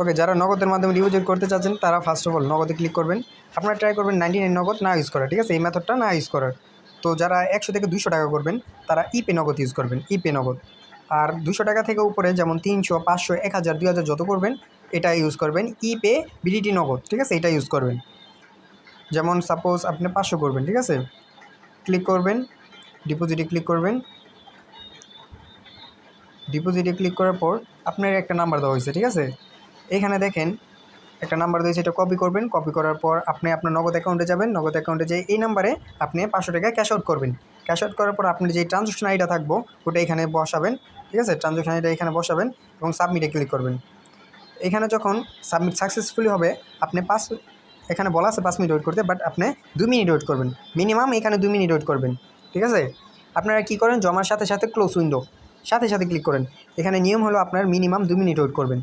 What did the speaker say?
ওকে, যারা নগদের মাধ্যমে ডিপোজিট করতে চাচ্ছেন তারা ফার্স্ট অফ অল নগদে ক্লিক করবেন। আপনারা ট্রাই করবেন 99 নগদ না ইউজ করা, ঠিক আছে, এই মেথডটা না ইউজ করার। তো যারা 100 থেকে 200 টাকা করবেন তারা ইপে নগদ ইউজ করবেন, ইপে নগদ। আর 200 টাকা থেকে উপরে যেমন 300, 500, 1000, 2000 যত করবেন এটা ইউজ করবেন ইপে বিডিটি নগদ, ঠিক আছে, এটা ইউজ করবেন। যেমন সাপোজ আপনি 500 করবেন, ঠিক আছে, ক্লিক করবেন, ডিপোজিটে ক্লিক করবেন। ডিপোজিটে ক্লিক করার পর আপনার একটা নাম্বার দেওয়া হয়েছে, ঠিক আছে, এখানে দেখেন একটা নাম্বার দিয়েছে, এটা কপি করবেন। কপি করার পর আপনি আপনার নগদ অ্যাকাউন্টে যাবেন, নগদ অ্যাকাউন্টে যেয়ে এই নাম্বারে আপনি 500 টাকা ক্যাশ আউট করবেন। ক্যাশ আউট করার পর আপনি যে ট্রানজ্যাকশন আইডিটা থাকবো ওটা এখানে বসাবেন, ঠিক আছে, ট্রানজ্যাকশন আইডিটা এখানে বসাবেন এবং সাবমিটে ক্লিক করবেন। এখানে যখন সাবমিট সাকসেসফুলি হবে আপনি এখানে বলা আছে 5 মিনিট ওয়েট করতে, বাট আপনি 2 মিনিট ওয়েট করবেন মিনিমাম, এখানে 2 মিনিট ওয়েট করবেন, ঠিক আছে। আপনারা কী করেন, জমার সাথে সাথে ক্লোজ উইন্ডো সাথে সাথে ক্লিক করেন। এখানে নিয়ম হলো আপনার মিনিমাম 2 মিনিট ওয়েট করবেন।